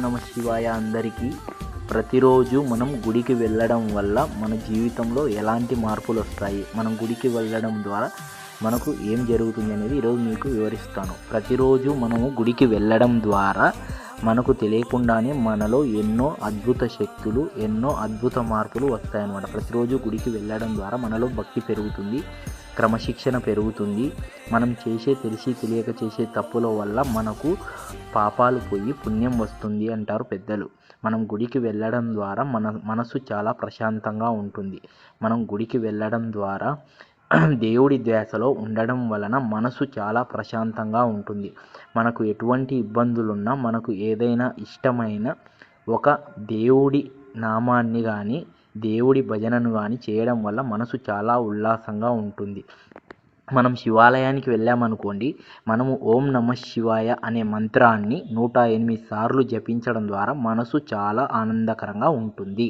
నమ శివాయ అందరికీ. ప్రతిరోజు మనం గుడికి వెళ్ళడం వల్ల మన జీవితంలో ఎలాంటి మార్పులు వస్తాయి, మనం గుడికి వెళ్ళడం ద్వారా మనకు ఏం జరుగుతుంది అనేది ఈరోజు మీకు వివరిస్తాను. ప్రతిరోజు మనము గుడికి వెళ్ళడం ద్వారా మనకు తెలియకుండానే మనలో ఎన్నో అద్భుత శక్తులు, ఎన్నో అద్భుత మార్పులు వస్తాయన్నమాట. ప్రతిరోజు గుడికి వెళ్ళడం ద్వారా మనలో భక్తి పెరుగుతుంది, క్రమశిక్షణ పెరుగుతుంది. మనం తెలిసి తెలియక చేసే తప్పుల వల్ల మనకు పాపాలు పోయి పుణ్యం వస్తుంది అంటారు పెద్దలు. మనం గుడికి వెళ్ళడం ద్వారా మన మనసు చాలా ప్రశాంతంగా ఉంటుంది. మనం గుడికి వెళ్ళడం ద్వారా దేవుడి ధ్యాసలో ఉండడం వలన మనసు చాలా ప్రశాంతంగా ఉంటుంది. మనకు ఎటువంటి ఇబ్బందులున్నా, మనకు ఏదైనా ఇష్టమైన ఒక దేవుడి నామాన్ని కానీ, దేవుడి భజనను కానీ చేయడం వల్ల మనసు చాలా ఉల్లాసంగా ఉంటుంది. మనం శివాలయానికి వెళ్ళామనుకోండి, మనము ఓం నమః శివాయ అనే మంత్రాన్ని 108 సార్లు జపించడం ద్వారా మనసు చాలా ఆనందకరంగా ఉంటుంది.